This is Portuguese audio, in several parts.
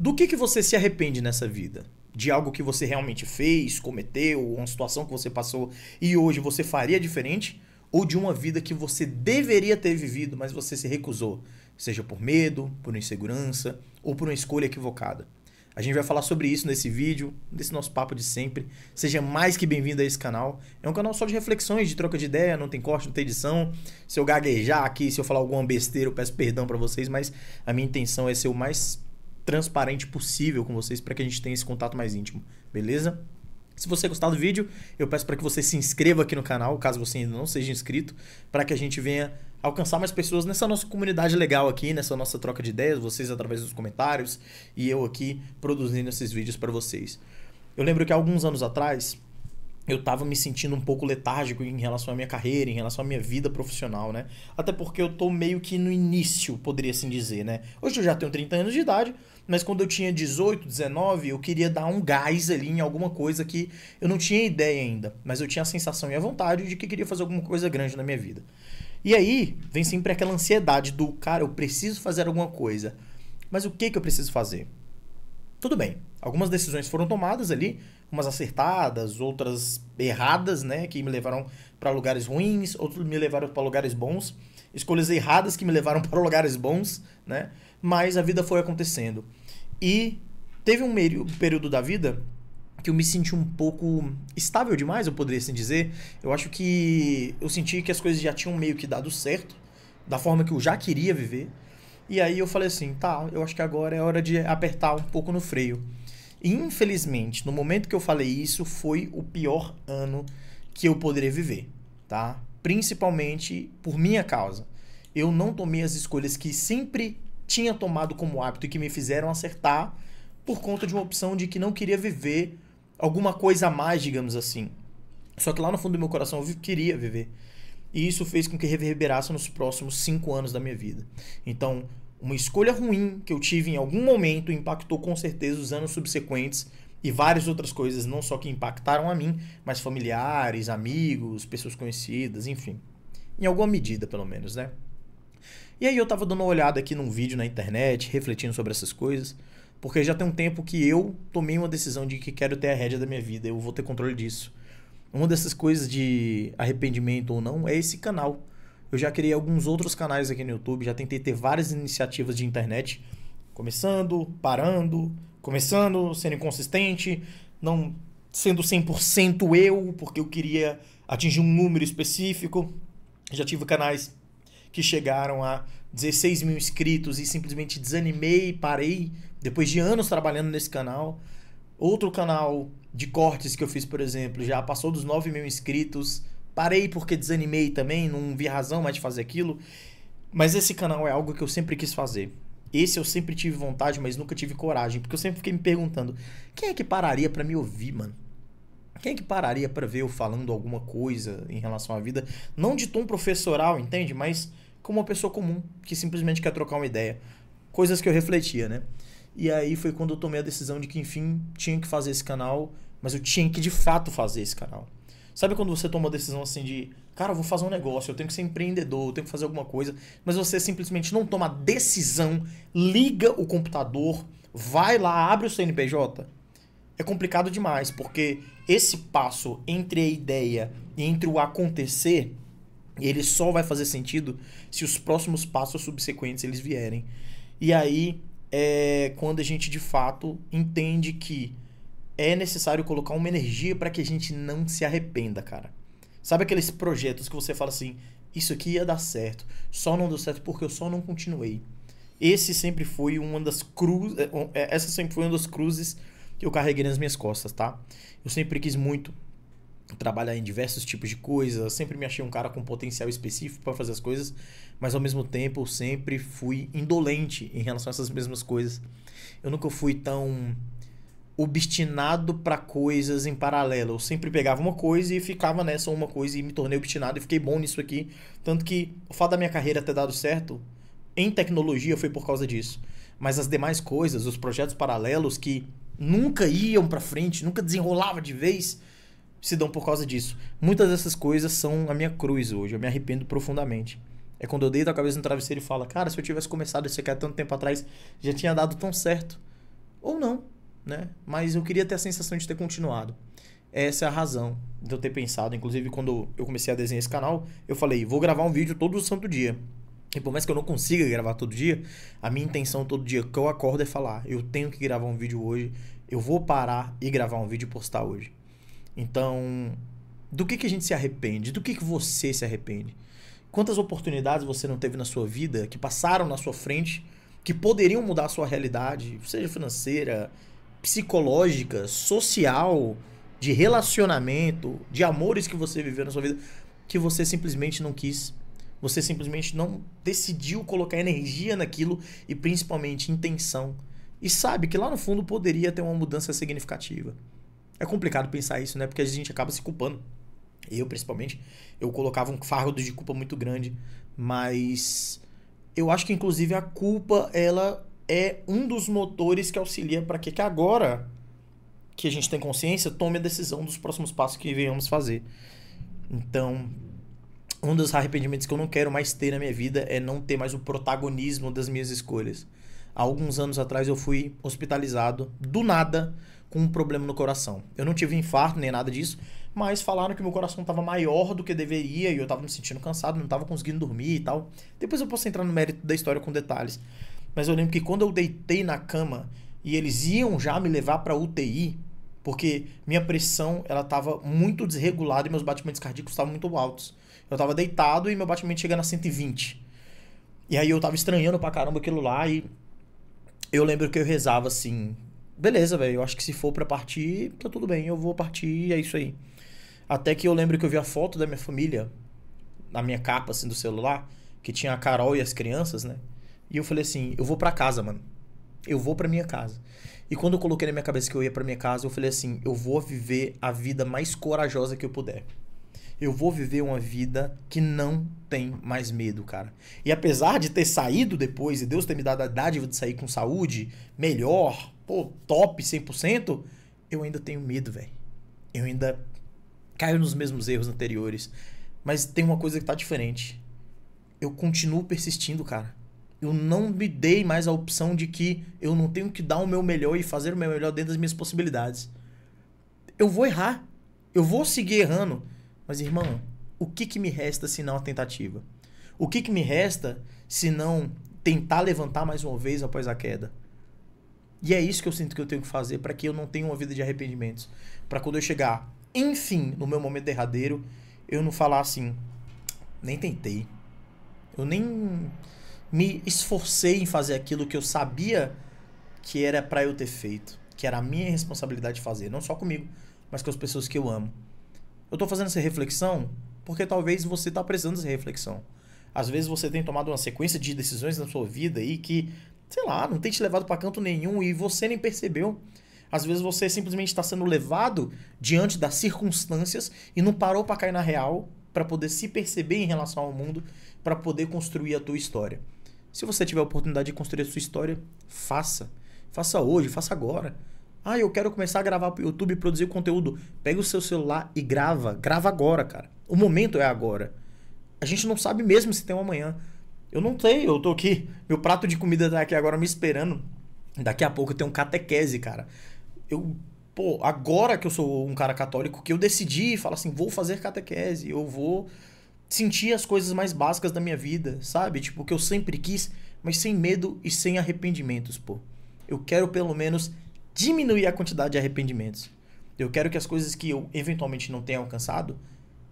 Do que você se arrepende nessa vida? De algo que você realmente fez, cometeu, uma situação que você passou e hoje você faria diferente? Ou de uma vida que você deveria ter vivido, mas você se recusou? Seja por medo, por insegurança ou por uma escolha equivocada. A gente vai falar sobre isso nesse vídeo, nesse nosso papo de sempre. Seja mais que bem-vindo a esse canal. É um canal só de reflexões, de troca de ideia, não tem corte, não tem edição. Se eu gaguejar aqui, se eu falar alguma besteira, eu peço perdão pra vocês, mas a minha intenção é ser o mais transparente possível com vocês para que a gente tenha esse contato mais íntimo, beleza? Se você gostar do vídeo, eu peço para que você se inscreva aqui no canal, caso você ainda não seja inscrito, para que a gente venha alcançar mais pessoas nessa nossa comunidade legal aqui, nessa nossa troca de ideias, vocês através dos comentários e eu aqui produzindo esses vídeos para vocês. Eu lembro que há alguns anos atrás eu estava me sentindo um pouco letárgico em relação à minha carreira, em relação à minha vida profissional, né? Até porque eu tô meio que no início, poderia assim dizer, né? Hoje eu já tenho 30 anos de idade, mas quando eu tinha 18, 19, eu queria dar um gás ali em alguma coisa que eu não tinha ideia ainda, mas eu tinha a sensação e a vontade de que queria fazer alguma coisa grande na minha vida. E aí vem sempre aquela ansiedade do, cara, eu preciso fazer alguma coisa, mas o que eu preciso fazer? Tudo bem, algumas decisões foram tomadas ali, umas acertadas, outras erradas, né, que me levaram para lugares ruins, outros me levaram para lugares bons, escolhas erradas que me levaram para lugares bons, né, mas a vida foi acontecendo. E teve um período da vida que eu me senti um pouco estável demais, eu poderia assim dizer. Eu acho que eu senti que as coisas já tinham meio que dado certo, da forma que eu já queria viver. E aí eu falei assim, tá, eu acho que agora é hora de apertar um pouco no freio. E infelizmente, no momento que eu falei isso, foi o pior ano que eu poderia viver, tá? Principalmente por minha causa. Eu não tomei as escolhas que sempre tinha tomado como hábito e que me fizeram acertar por conta de uma opção de que não queria viver alguma coisa a mais, digamos assim. Só que lá no fundo do meu coração eu queria viver. E isso fez com que reverberasse nos próximos 5 anos da minha vida. Então, uma escolha ruim que eu tive em algum momento impactou com certeza os anos subsequentes e várias outras coisas, não só que impactaram a mim, mas familiares, amigos, pessoas conhecidas, enfim. Em alguma medida, pelo menos, né? E aí eu tava dando uma olhada aqui num vídeo na internet, refletindo sobre essas coisas, porque já tem um tempo que eu tomei uma decisão de que quero ter a rédea da minha vida, eu vou ter controle disso. Uma dessas coisas de arrependimento ou não é esse canal. Eu já criei alguns outros canais aqui no YouTube, já tentei ter várias iniciativas de internet, começando, parando, começando, sendo inconsistente, não sendo 100% eu, porque eu queria atingir um número específico. Já tive canais que chegaram a 16 mil inscritos e simplesmente desanimei e parei depois de anos trabalhando nesse canal. Outro canal de cortes que eu fiz, por exemplo, já passou dos 9 mil inscritos. Parei porque desanimei também, não vi razão mais de fazer aquilo. Mas esse canal é algo que eu sempre quis fazer. Esse eu sempre tive vontade, mas nunca tive coragem. Porque eu sempre fiquei me perguntando, quem é que pararia pra me ouvir, mano? Quem é que pararia pra ver eu falando alguma coisa em relação à vida? Não de tom professoral, entende? Mas como uma pessoa comum, que simplesmente quer trocar uma ideia. Coisas que eu refletia, né? E aí foi quando eu tomei a decisão de que, enfim, tinha que fazer esse canal, mas eu tinha que de fato fazer esse canal. Sabe quando você toma uma decisão assim de, cara, eu vou fazer um negócio, eu tenho que ser empreendedor, eu tenho que fazer alguma coisa, mas você simplesmente não toma a decisão, liga o computador, vai lá, abre o CNPJ? É complicado demais, porque esse passo entre a ideia e entre o acontecer, ele só vai fazer sentido se os próximos passos subsequentes eles vierem. E aí é quando a gente de fato entende que é necessário colocar uma energia para que a gente não se arrependa, cara. Sabe aqueles projetos que você fala assim, isso aqui ia dar certo, só não deu certo porque eu só não continuei. Essa sempre foi uma das cruzes que eu carreguei nas minhas costas, tá? Eu sempre quis muito trabalhar em diversos tipos de coisas, sempre me achei um cara com potencial específico para fazer as coisas, mas ao mesmo tempo eu sempre fui indolente em relação a essas mesmas coisas. Eu nunca fui tão obstinado para coisas em paralelo. Eu sempre pegava uma coisa e ficava nessa uma coisa e me tornei obstinado e fiquei bom nisso aqui. Tanto que o fato da minha carreira ter dado certo em tecnologia foi por causa disso. Mas as demais coisas, os projetos paralelos que nunca iam para frente, nunca desenrolava de vez, se dão por causa disso. Muitas dessas coisas são a minha cruz hoje. Eu me arrependo profundamente. É quando eu deito a cabeça no travesseiro e falo, cara, se eu tivesse começado isso aqui há tanto tempo atrás, já tinha dado tão certo. Ou não, né? Mas eu queria ter a sensação de ter continuado. Essa é a razão de eu ter pensado. Inclusive, quando eu comecei a desenhar esse canal, eu falei, vou gravar um vídeo todo santo dia. E por mais que eu não consiga gravar todo dia, a minha intenção todo dia que eu acordo é falar, eu tenho que gravar um vídeo hoje, eu vou parar e gravar um vídeo e postar hoje. Então, do que a gente se arrepende? Do que você se arrepende? Quantas oportunidades você não teve na sua vida, que passaram na sua frente, que poderiam mudar a sua realidade, seja financeira, psicológica, social, de relacionamento, de amores que você viveu na sua vida, que você simplesmente não quis. Você simplesmente não decidiu colocar energia naquilo e principalmente intenção. E sabe que lá no fundo poderia ter uma mudança significativa. É complicado pensar isso, né? Porque a gente acaba se culpando. Eu, principalmente, eu colocava um fardo de culpa muito grande. Mas eu acho que, inclusive, a culpa, ela é um dos motores que auxilia para que agora que a gente tem consciência, tome a decisão dos próximos passos que venhamos fazer. Então, um dos arrependimentos que eu não quero mais ter na minha vida é não ter mais o protagonismo das minhas escolhas. Há alguns anos atrás eu fui hospitalizado, do nada, com um problema no coração. Eu não tive infarto nem nada disso, mas falaram que meu coração estava maior do que deveria e eu estava me sentindo cansado, não estava conseguindo dormir e tal. Depois eu posso entrar no mérito da história com detalhes. Mas eu lembro que quando eu deitei na cama e eles iam já me levar para UTI, porque minha pressão ela estava muito desregulada e meus batimentos cardíacos estavam muito altos. Eu estava deitado e meu batimento chegando a 120. E aí eu estava estranhando pra caramba aquilo lá e eu lembro que eu rezava assim, beleza, velho, eu acho que se for pra partir, tá tudo bem, eu vou partir e é isso aí. Até que eu lembro que eu vi a foto da minha família na minha capa assim do celular, que tinha a Carol e as crianças, né? E eu falei assim, eu vou pra casa, mano. Eu vou pra minha casa. E quando eu coloquei na minha cabeça que eu ia pra minha casa, eu falei assim, eu vou viver a vida mais corajosa que eu puder. Eu vou viver uma vida que não tem mais medo, cara. E apesar de ter saído depois, e Deus ter me dado a dádiva de sair com saúde, melhor, pô, top 100%, eu ainda tenho medo, velho. Eu ainda caio nos mesmos erros anteriores. Mas tem uma coisa que tá diferente. Eu continuo persistindo, cara. Eu não me dei mais a opção de que eu não tenho que dar o meu melhor e fazer o meu melhor dentro das minhas possibilidades. Eu vou errar. Eu vou seguir errando. Mas, irmão, o que me resta se não a tentativa? O que me resta se não tentar levantar mais uma vez após a queda? E é isso que eu sinto que eu tenho que fazer para que eu não tenha uma vida de arrependimentos. Para quando eu chegar, enfim, no meu momento derradeiro, eu não falar assim, nem tentei. Eu nem me esforcei em fazer aquilo que eu sabia que era para eu ter feito. Que era a minha responsabilidade de fazer. Não só comigo, mas com as pessoas que eu amo. Eu tô fazendo essa reflexão porque talvez você tá precisando dessa reflexão. Às vezes você tem tomado uma sequência de decisões na sua vida aí que, sei lá, não tem te levado pra canto nenhum e você nem percebeu. Às vezes você simplesmente está sendo levado diante das circunstâncias e não parou pra cair na real pra poder se perceber em relação ao mundo, pra poder construir a tua história. Se você tiver a oportunidade de construir a sua história, faça. Faça hoje, faça agora. Ah, eu quero começar a gravar pro YouTube e produzir conteúdo. Pega o seu celular e grava. Grava agora, cara. O momento é agora. A gente não sabe mesmo se tem um amanhã. Eu não sei, eu tô aqui. Meu prato de comida tá aqui agora me esperando. Daqui a pouco eu tenho um catequese, cara. Agora que eu sou um cara católico, que eu decidi falar assim, vou fazer catequese. Eu vou sentir as coisas mais básicas da minha vida, sabe? Tipo, o que eu sempre quis, mas sem medo e sem arrependimentos, pô. Eu quero pelo menos diminuir a quantidade de arrependimentos. Eu quero que as coisas que eu eventualmente não tenha alcançado,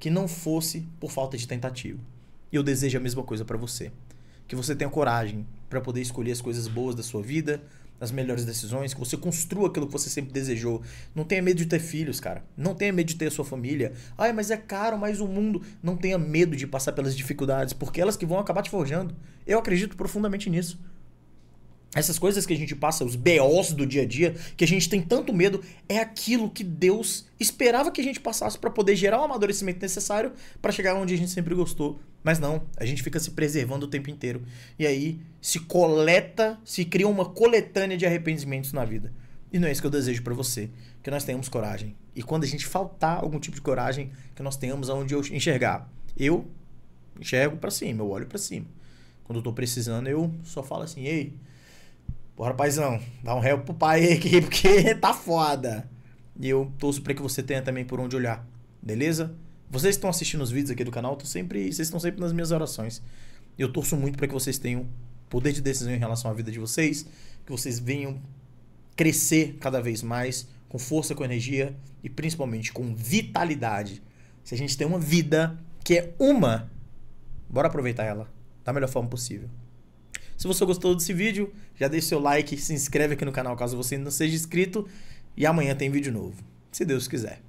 que não fosse por falta de tentativa. E eu desejo a mesma coisa pra você. Que você tenha coragem pra poder escolher as coisas boas da sua vida, as melhores decisões, que você construa aquilo que você sempre desejou. Não tenha medo de ter filhos, cara. Não tenha medo de ter a sua família. Ai, mas é caro, mas o mundo... Não tenha medo de passar pelas dificuldades, porque elas que vão acabar te forjando. Eu acredito profundamente nisso. Essas coisas que a gente passa, os BOs do dia a dia, que a gente tem tanto medo, é aquilo que Deus esperava que a gente passasse para poder gerar o amadurecimento necessário para chegar onde a gente sempre gostou. Mas não, a gente fica se preservando o tempo inteiro. E aí se cria uma coletânea de arrependimentos na vida. E não é isso que eu desejo para você, que nós tenhamos coragem. E quando a gente faltar algum tipo de coragem, que nós tenhamos aonde eu enxergar. Eu enxergo para cima, eu olho para cima. Quando eu tô precisando, eu só falo assim, ei... Bora, paizão. Dá um help pro pai aqui, porque tá foda. E eu torço pra que você tenha também por onde olhar. Beleza? Vocês que estão assistindo os vídeos aqui do canal, vocês estão sempre nas minhas orações. Eu torço muito para que vocês tenham poder de decisão em relação à vida de vocês, que vocês venham crescer cada vez mais, com força, com energia e principalmente com vitalidade. Se a gente tem uma vida que é uma, bora aproveitar ela da melhor forma possível. Se você gostou desse vídeo, já deixa seu like, se inscreve aqui no canal caso você ainda não seja inscrito e amanhã tem vídeo novo, se Deus quiser.